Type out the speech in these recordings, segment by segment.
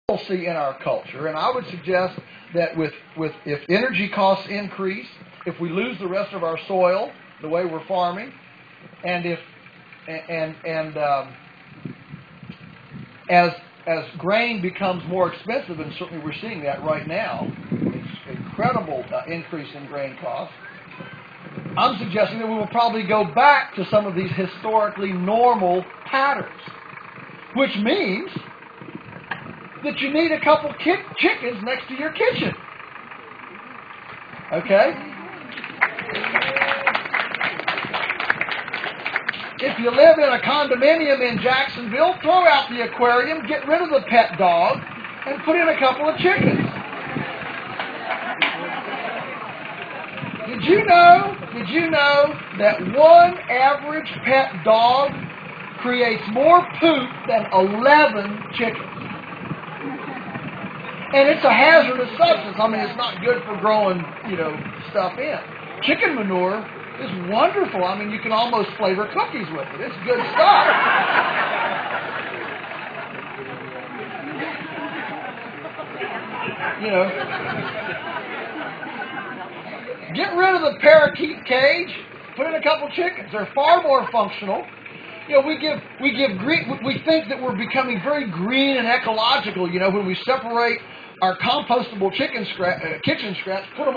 normalcy in our culture, and I would suggest that if energy costs increase, if we lose the rest of our soil the way we're farming, and as grain becomes more expensive, and certainly we're seeing that right now, it's incredible increase in grain costs. I'm suggesting that we will probably go back to some of these historically normal patterns, which means that you need a couple chickens next to your kitchen. Okay? If you live in a condominium in Jacksonville, throw out the aquarium, get rid of the pet dog, and put in a couple of chickens. Did you know that one average pet dog creates more poop than 11 chickens? And it's a hazardous substance. I mean, it's not good for growing, stuff in. Chicken manure is wonderful. I mean, you can almost flavor cookies with it. It's good stuff. Get rid of the parakeet cage. Put in a couple chickens. They're far more functional. We think that we're becoming very green and ecological. When we separate our compostable kitchen scraps, put them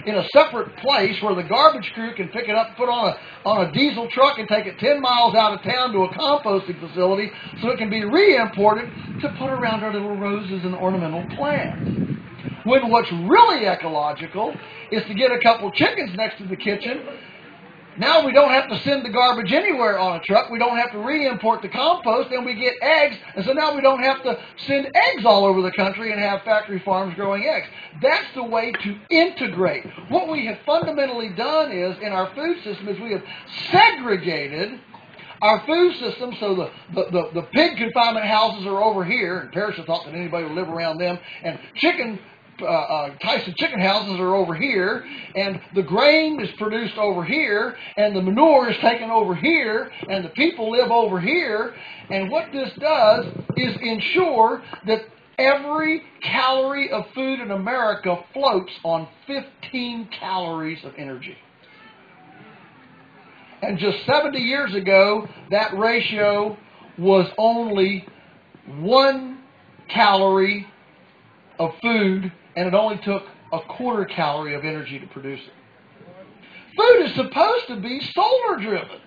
in a separate place where the garbage crew can pick it up, put on a diesel truck, and take it 10 miles out of town to a composting facility so it can be re-imported to put around our little roses and ornamental plants. When what's really ecological is to get a couple chickens next to the kitchen. Now we don't have to send the garbage anywhere on a truck. We don't have to re-import the compost, and we get eggs. And so now we don't have to send eggs all over the country and have factory farms growing eggs. That's the way to integrate. What we have fundamentally done is, in our food system, is we have segregated our food system. So the pig confinement houses are over here, and Parrish thought that anybody would live around them, and Tyson chicken houses are over here, and the grain is produced over here, and the manure is taken over here, and the people live over here. And what this does is ensure that every calorie of food in America floats on 15 calories of energy. And just 70 years ago, that ratio was only 1 calorie of food, and it only took a quarter calorie of energy to produce it. Food is supposed to be solar driven.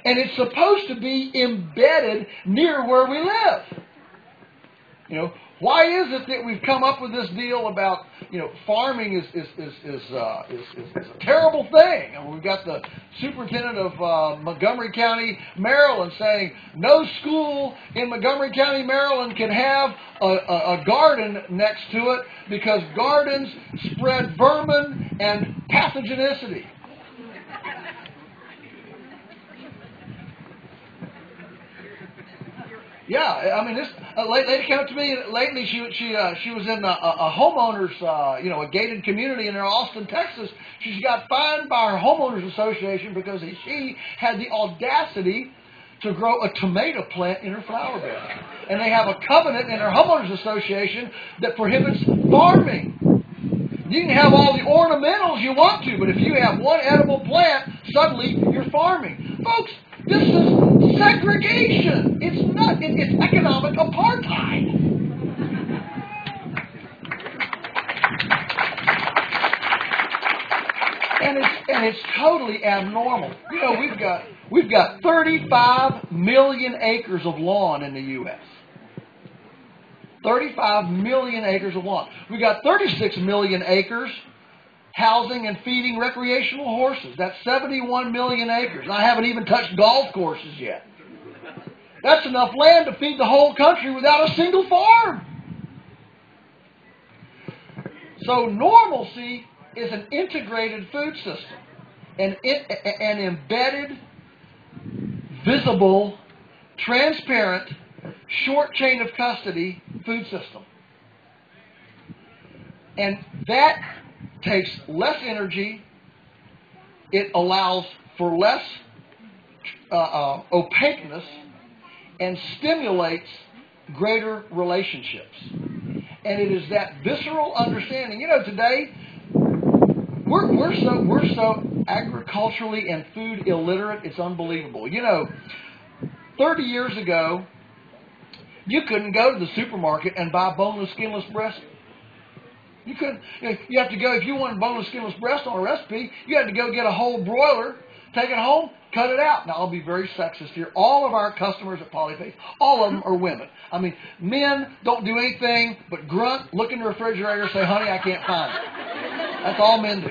And it's supposed to be embedded near where we live. Why is it that we've come up with this deal about, farming is a terrible thing? And we've got the superintendent of Montgomery County, Maryland, saying no school in Montgomery County, Maryland can have a garden next to it because gardens spread vermin and pathogenicity. Yeah, I mean, this lady came up to me lately. She was in a homeowners, a gated community in Austin, Texas. She got fined by her homeowners association because she had the audacity to grow a tomato plant in her flower bed. And they have a covenant in their homeowners association that prohibits farming. You can have all the ornamentals you want to, but if you have one edible plant, suddenly you're farming. Folks, this is segregation. It's economic apartheid. And it's totally abnormal. We've got 35 million acres of lawn in the U.S. 35 million acres of lawn. We've got 36 million acres housing and feeding recreational horses. That's 71 million acres. And I haven't even touched golf courses yet. That's enough land to feed the whole country without a single farm. So normalcy is an integrated food system, an embedded, visible, transparent, short chain of custody food system. And that takes less energy. It allows for less opaqueness and stimulates greater relationships. And it is that visceral understanding. You know, today we're so agriculturally and food illiterate, it's unbelievable. You know, 30 years ago, you couldn't go to the supermarket and buy boneless, skinless breast. You couldn't. You have to go, if you wanted boneless, skinless breast on a recipe, you had to go get a whole broiler, take it home, cut it out. Now, I'll be very sexist here. All of our customers at Polyfaith, all of them are women. I mean, men don't do anything but grunt, look in the refrigerator, say, honey, I can't find it. That's all men do.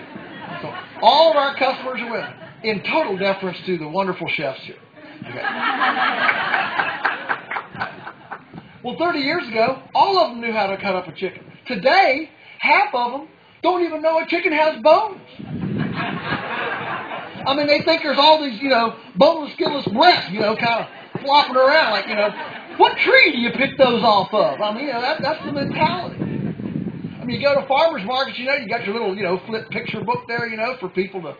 So all of our customers are women, in total deference to the wonderful chefs here. Okay. Well, 30 years ago, all of them knew how to cut up a chicken. Today, half of them don't even know a chicken has bones. I mean, they think there's all these, boneless, skinless breasts, kind of flopping around. Like, what tree do you pick those off of? I mean, that's the mentality. I mean, you go to farmers markets, you got your little, flip picture book there, for people to,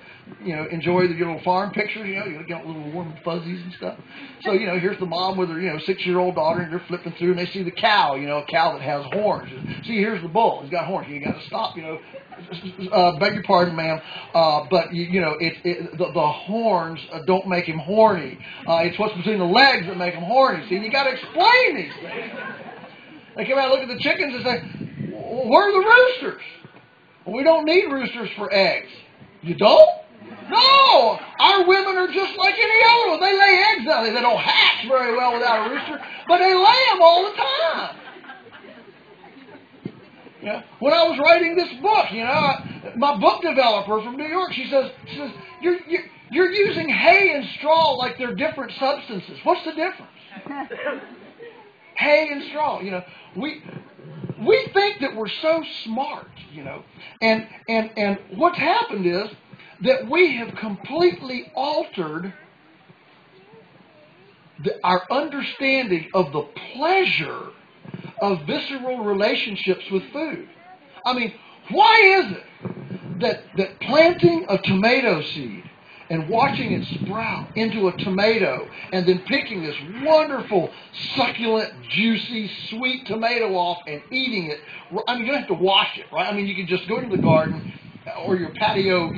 enjoy your little farm pictures, you got little warm and fuzzies and stuff. So, here's the mom with her, 6-year-old daughter, and they're flipping through, and they see the cow, a cow that has horns. See, here's the bull. He's got horns. You got to stop, beg your pardon, ma'am, but, the horns don't make him horny. It's what's between the legs that make him horny. See, you got to explain these things. They come out and look at the chickens and say, where are the roosters? Well, we don't need roosters for eggs. You don't? No! Our women are just like any other one. They lay eggs out there. They don't hatch very well without a rooster, but they lay them all the time. When I was writing this book, my book developer from New York, she says, you're using hay and straw like they're different substances. What's the difference? Hay and straw, we think that we're so smart, and what's happened is that we have completely altered our understanding of the pleasure of visceral relationships with food. I mean, why is it that planting a tomato seed and watching it sprout into a tomato and then picking this wonderful, succulent, juicy, sweet tomato off and eating it, I mean, you don't have to wash it, right? I mean, you can just go to the garden or your patio,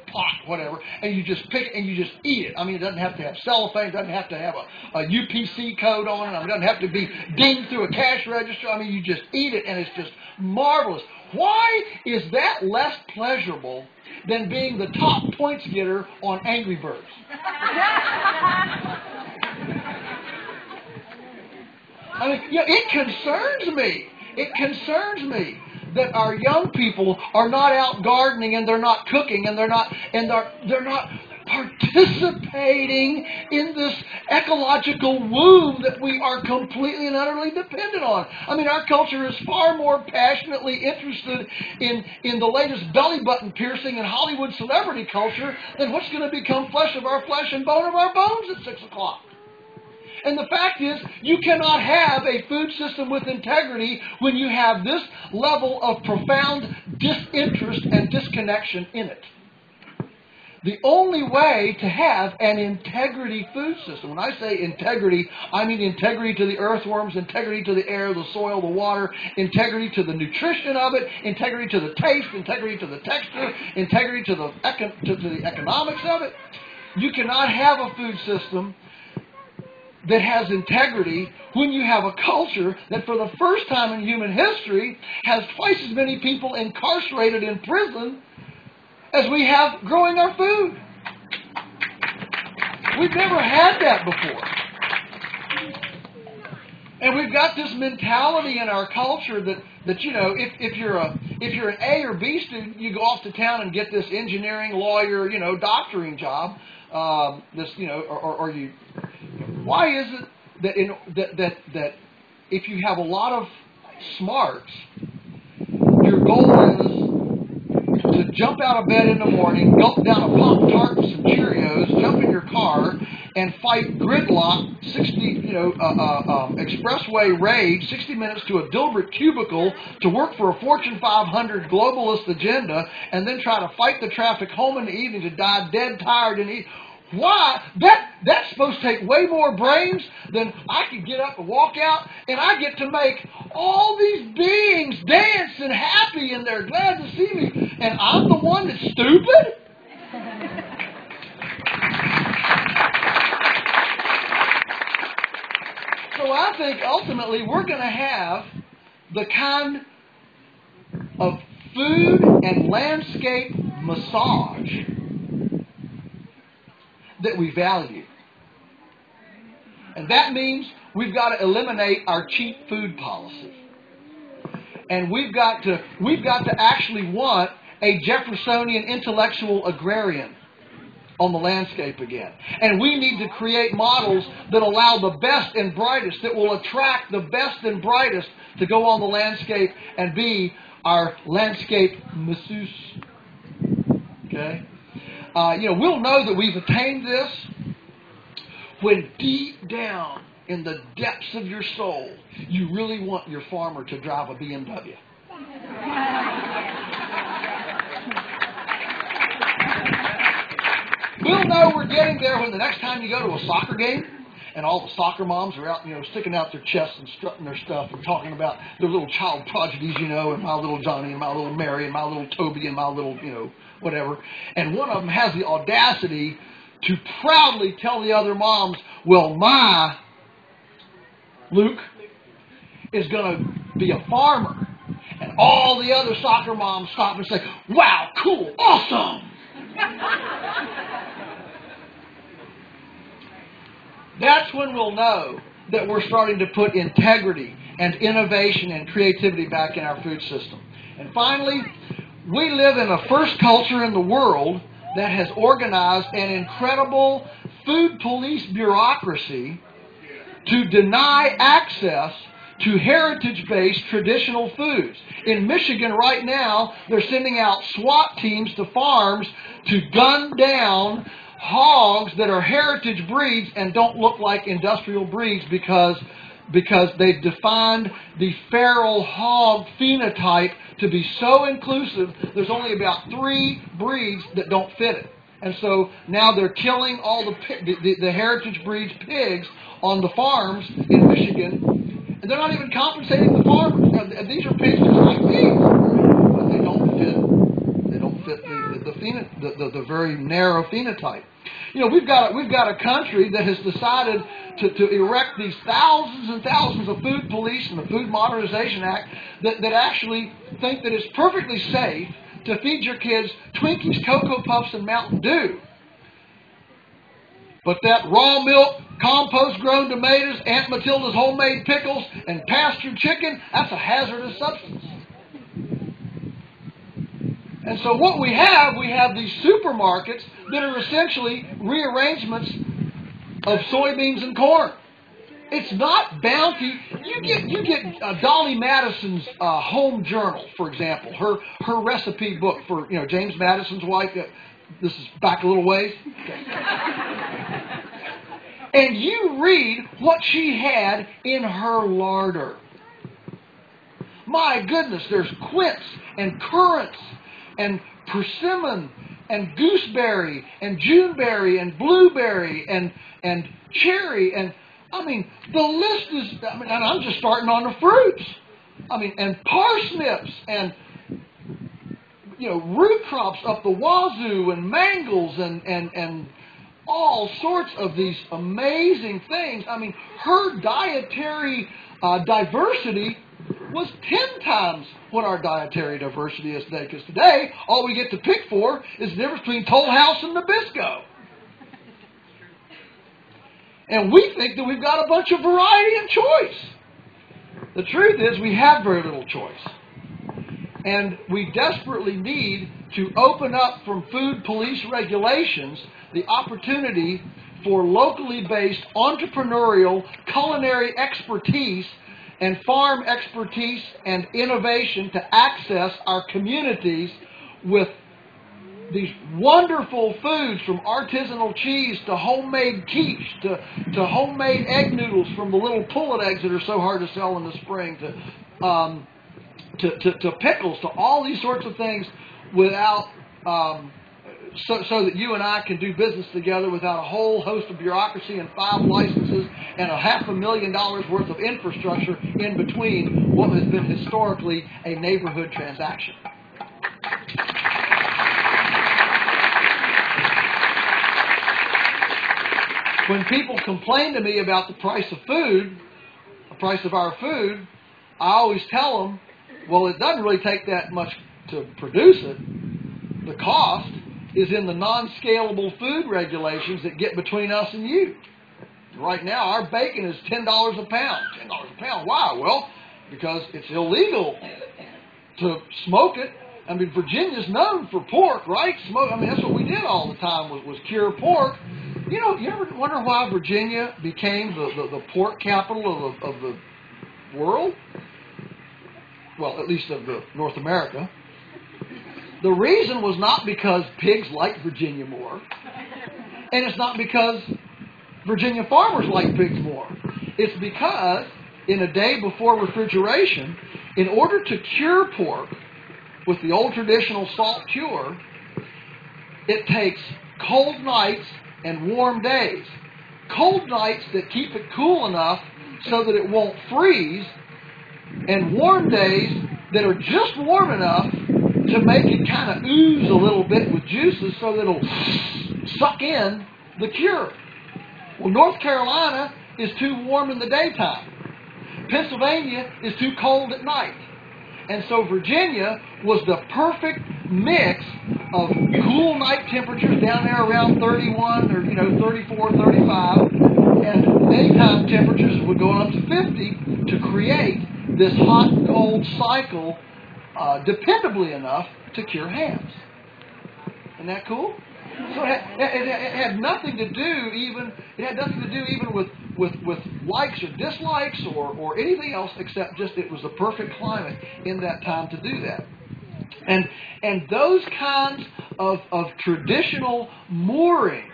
pot, whatever, and you just pick it and you just eat it. I mean, it doesn't have to have cellophane, it doesn't have to have a UPC code on it, it doesn't have to be dinged through a cash register. I mean, you just eat it and it's just marvelous. Why is that less pleasurable than being the top points getter on Angry Birds? I mean, it concerns me. It concerns me that our young people are not out gardening and they're not cooking and they're not participating in this ecological womb that we are completely and utterly dependent on. I mean, our culture is far more passionately interested in the latest belly button piercing and Hollywood celebrity culture than what's going to become flesh of our flesh and bone of our bones at 6 o'clock. And the fact is, you cannot have a food system with integrity when you have this level of profound disinterest and disconnection in it. The only way to have an integrity food system, when I say integrity, I mean integrity to the earthworms, integrity to the air, the soil, the water, integrity to the nutrition of it, integrity to the taste, integrity to the texture, integrity to the economics of it. You cannot have a food system that has integrity when you have a culture that for the first time in human history has twice as many people incarcerated in prison as we have growing our food. We've never had that before. And we've got this mentality in our culture that if you're an A or B student, you go off to town and get this engineering, lawyer, doctoring job. Why is it that if you have a lot of smarts, your goal is to jump out of bed in the morning, gulp down a Pop-Tart and some Cheerios, jump in your car, and fight gridlock, expressway rage, 60 minutes to a Dilbert cubicle to work for a Fortune 500 globalist agenda, and then try to fight the traffic home in the evening to die dead tired and eat. Why? That's supposed to take way more brains than I could get up and walk out, and I get to make all these beings dance and happy, and they're glad to see me, and I'm the one that's stupid? So I think ultimately we're going to have the kind of food and landscape massage that we value. And that means we've got to eliminate our cheap food policy. And we've got to actually want a Jeffersonian intellectual agrarian on the landscape again. And we need to create models that allow the best and brightest, that will attract the best and brightest to go on the landscape and be our landscape masseuse. Okay? We'll know that we've attained this when deep down in the depths of your soul, you really want your farmer to drive a BMW. We'll know we're getting there when the next time you go to a soccer game and all the soccer moms are out, sticking out their chests and strutting their stuff and talking about their little child prodigies, and my little Johnny and my little Mary and my little Toby and my little, whatever. And one of them has the audacity to proudly tell the other moms, well, my Luke is going to be a farmer. And all the other soccer moms stop and say, wow, cool, awesome. That's when we'll know that we're starting to put integrity and innovation and creativity back in our food system. And finally, we live in the first culture in the world that has organized an incredible food police bureaucracy to deny access to heritage-based traditional foods. In Michigan right now, they're sending out SWAT teams to farms to gun down hogs that are heritage breeds and don't look like industrial breeds because they've defined the feral hog phenotype to be so inclusive, there's only about 3 breeds that don't fit it. And so now they're killing all the heritage breeds pigs on the farms in Michigan, and they're not even compensating the farmers. These are pigs just like these, but they don't fit the very narrow phenotype. We've got a country that has decided to erect these thousands and thousands of food police and the Food Modernization Act that actually think that it's perfectly safe to feed your kids Twinkies, Cocoa Puffs, and Mountain Dew. But that raw milk, compost-grown tomatoes, Aunt Matilda's homemade pickles, and pastured chicken, that's a hazardous substance. And so what we have these supermarkets that are essentially rearrangements of soybeans and corn. It's not Bounty. You get Dolly Madison's home journal, for example, her recipe book for James Madison's wife. This is back a little ways. Okay. And you read what she had in her larder. My goodness, there's quince and currants and persimmon and gooseberry and juneberry and blueberry and cherry and the list is, and I'm just starting on the fruits. And parsnips and root crops up the wazoo and mangels and all sorts of these amazing things. Her dietary diversity was 10 times what our dietary diversity is today. Because today, all we get to pick for is the difference between Toll House and Nabisco. And we think that we've got a bunch of variety and choice. The truth is we have very little choice. And we desperately need to open up from food police regulations the opportunity for locally based entrepreneurial culinary expertise and farm expertise and innovation to access our communities with these wonderful foods, from artisanal cheese to homemade quiche to homemade egg noodles from the little pullet eggs that are so hard to sell in the spring to pickles, to all these sorts of things without so that you and I can do business together without a whole host of bureaucracy and 5 licenses and $500,000 worth of infrastructure in between what has been historically a neighborhood transaction. When people complain to me about the price of food, the price of our food, I always tell them, well, it doesn't really take that much to produce it. The cost is in the non-scalable food regulations that get between us and you. Right now, our bacon is $10 a pound. $10 a pound. Why? Well, because it's illegal to smoke it. I mean, Virginia's known for pork, right? I mean, that's what we did all the time was cure pork. You know, you ever wonder why Virginia became the pork capital of the world? Well, at least of the North America. The reason was not because pigs like Virginia more, and it's not because Virginia farmers like pigs more. It's because in a day before refrigeration, in order to cure pork with the old traditional salt cure, it takes cold nights and warm days. Cold nights that keep it cool enough so that it won't freeze, and warm days that are just warm enough to make it kind of ooze a little bit with juices so that it'll suck in the cure. Well, North Carolina is too warm in the daytime. Pennsylvania is too cold at night. And so Virginia was the perfect mix of cool night temperatures down there around 31 or 34, 35, and daytime temperatures would go up to 50 to create this hot and cold cycle dependably enough to cure hams. Isn't that cool? So it had nothing to do even with likes or dislikes or anything else except just it was the perfect climate in that time to do that. And those kinds of traditional moorings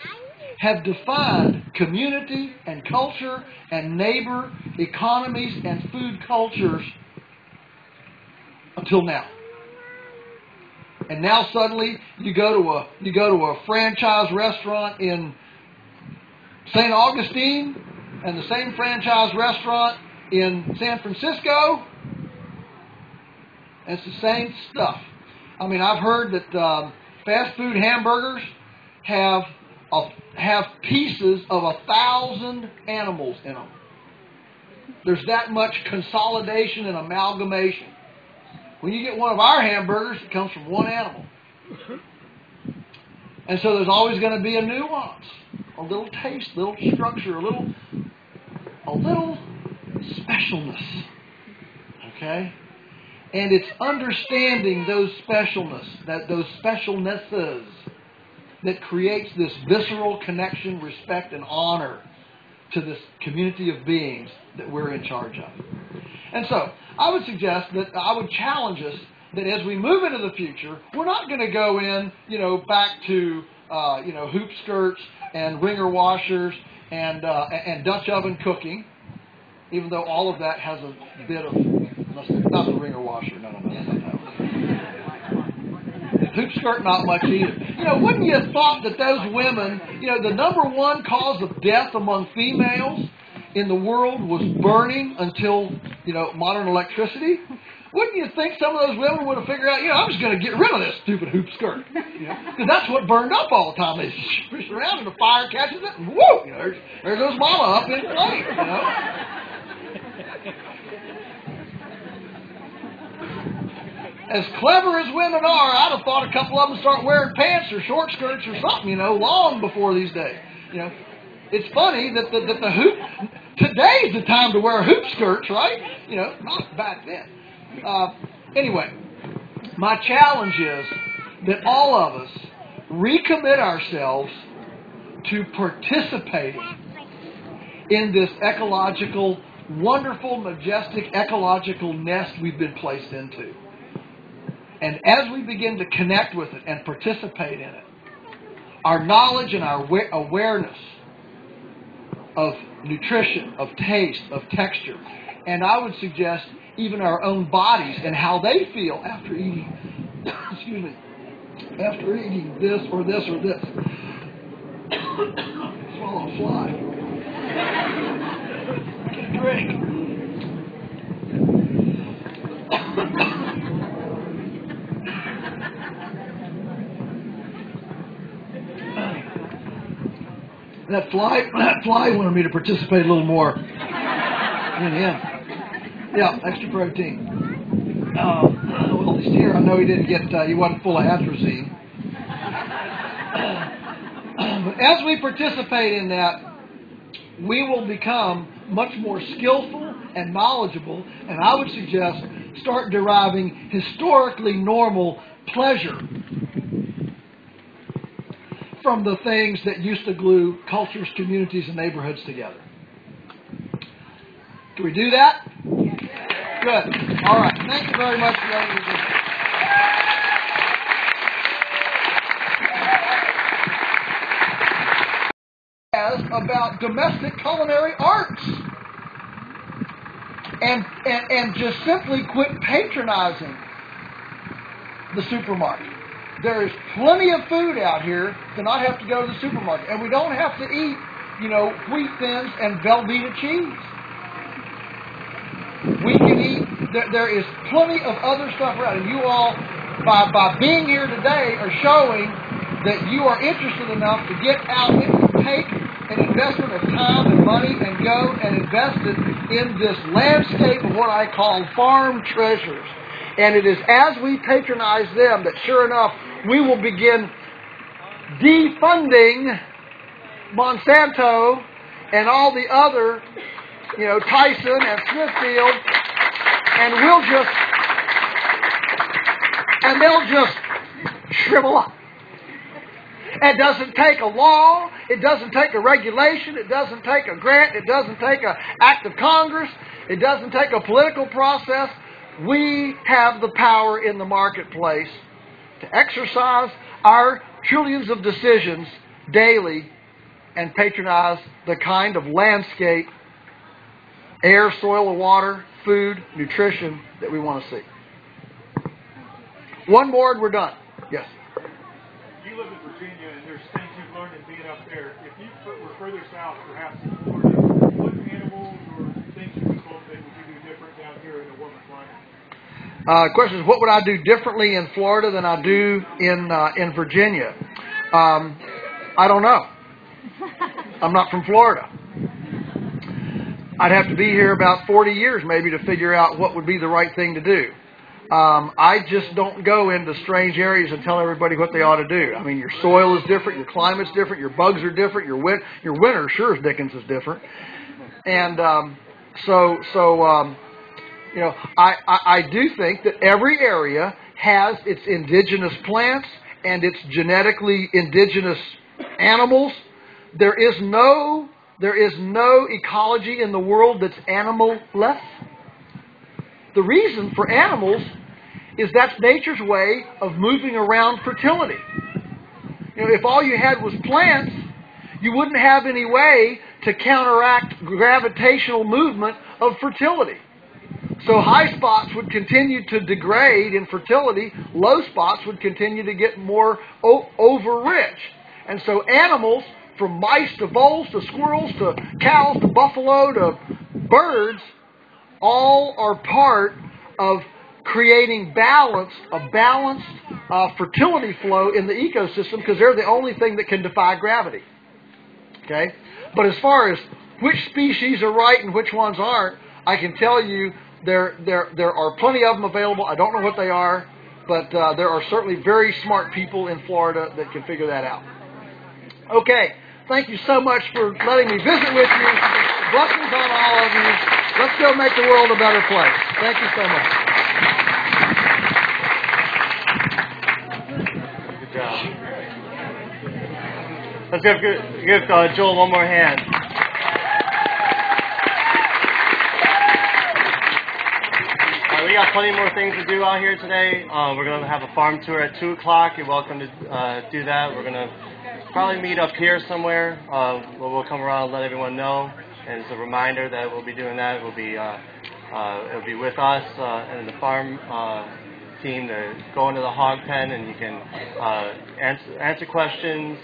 have defined community and culture and neighbor economies and food cultures until now. And now suddenly you go to a franchise restaurant in St. Augustine and the same franchise restaurant in San Francisco, and it's the same stuff. I mean, I've heard that fast food hamburgers have pieces of 1,000 animals in them. There's that much consolidation and amalgamation. When you get one of our hamburgers, it comes from one animal. And so there's always going to be a nuance, a little taste, a little structure, a little specialness. Okay? And it's understanding those specialnesses that creates this visceral connection, respect, and honor to this community of beings that we're in charge of. And so, I would suggest that I would challenge us that as we move into the future, we're not going to go in, back to, hoop skirts and ringer washers and Dutch oven cooking, even though all of that has a bit of, not the ringer washer, no. Hoop skirt, not much either. Wouldn't you have thought that those women, the number one cause of death among females in the world was burning until, modern electricity? Wouldn't you think some of those women would have figured out, I'm just going to get rid of this stupid hoop skirt? Because that's what burned up all the time. They push around and the fire catches it, and whoo, there goes mama up in flames, As clever as women are, I'd have thought a couple of them start wearing pants or short skirts or something, long before these days. It's funny that the hoop, today's the time to wear hoop skirts, right? Not back then. Anyway, my challenge is that all of us recommit ourselves to participating in this ecological, wonderful, majestic ecological nest we've been placed into. And as we begin to connect with it and participate in it, our knowledge and our awareness of nutrition, of taste, of texture, and I would suggest even our own bodies and how they feel after eating, after eating this or this or this. Swallow a fly. Get a drink. That fly wanted me to participate a little more. Yeah, extra protein. Well, at least here I know he didn't get, he wasn't full of atrazine. But as we participate in that, we will become much more skillful and knowledgeable, and I would suggest start deriving historically normal pleasure from the things that used to glue cultures, communities, and neighborhoods together. Can we do that? Good. All right. Thank you very much for letting me do that. About domestic culinary arts. And just simply quit patronizing the supermarket. There is plenty of food out here to not have to go to the supermarket. And we don't have to eat, wheat thins and Velveeta cheese. We can eat, there is plenty of other stuff around. And you all, by being here today, are showing that you are interested enough to get out and take an investment of time and money and go and invest it in this landscape of what I call farm treasures. And it is as we patronize them that, sure enough, we will begin defunding Monsanto and all the other, Tyson and Smithfield, and they'll just shrivel up. It doesn't take a law. It doesn't take a regulation. It doesn't take a grant. It doesn't take an act of Congress. It doesn't take a political process. We have the power in the marketplace to exercise our trillions of decisions daily and patronize the kind of landscape, air, soil, and water, food, nutrition that we want to see. One more and we're done. Yes? You live in Virginia and there's things you've learned in being up there. If you were further south, perhaps in Florida, what animals or things you would cultivate would you do different down here in a warmer climate? Question is, what would I do differently in Florida than I do in Virginia? I don't know. I'm not from Florida. I'd have to be here about 40 years maybe to figure out what would be the right thing to do. I just don't go into strange areas and tell everybody what they ought to do. I mean, your soil is different, your climate's different, your bugs are different, your winter sure as dickens is different. And I do think that every area has its indigenous plants and its genetically indigenous animals. There is no ecology in the world that's animal-less. The reason for animals is that's nature's way of moving around fertility. If all you had was plants, you wouldn't have any way to counteract gravitational movement of fertility. So high spots would continue to degrade in fertility, low spots would continue to get more over-rich. And so animals, from mice to voles to squirrels to cows to buffalo to birds, all are part of creating a balanced fertility flow in the ecosystem because they're the only thing that can defy gravity. Okay? But as far as which species are right and which ones aren't, I can tell you there are plenty of them available. I don't know what they are, but there are certainly very smart people in Florida that can figure that out. Okay. Thank you so much for letting me visit with you. Blessings on all of you. Let's go make the world a better place. Thank you so much. Good job. Let's give Joel one more hand. We got plenty more things to do out here today. We're going to have a farm tour at 2 o'clock. You're welcome to do that. We're going to probably meet up here somewhere. We'll come around and let everyone know. And it's a reminder that we'll be doing that. It'll be with us in the farm team to go into the hog pen, and you can answer questions.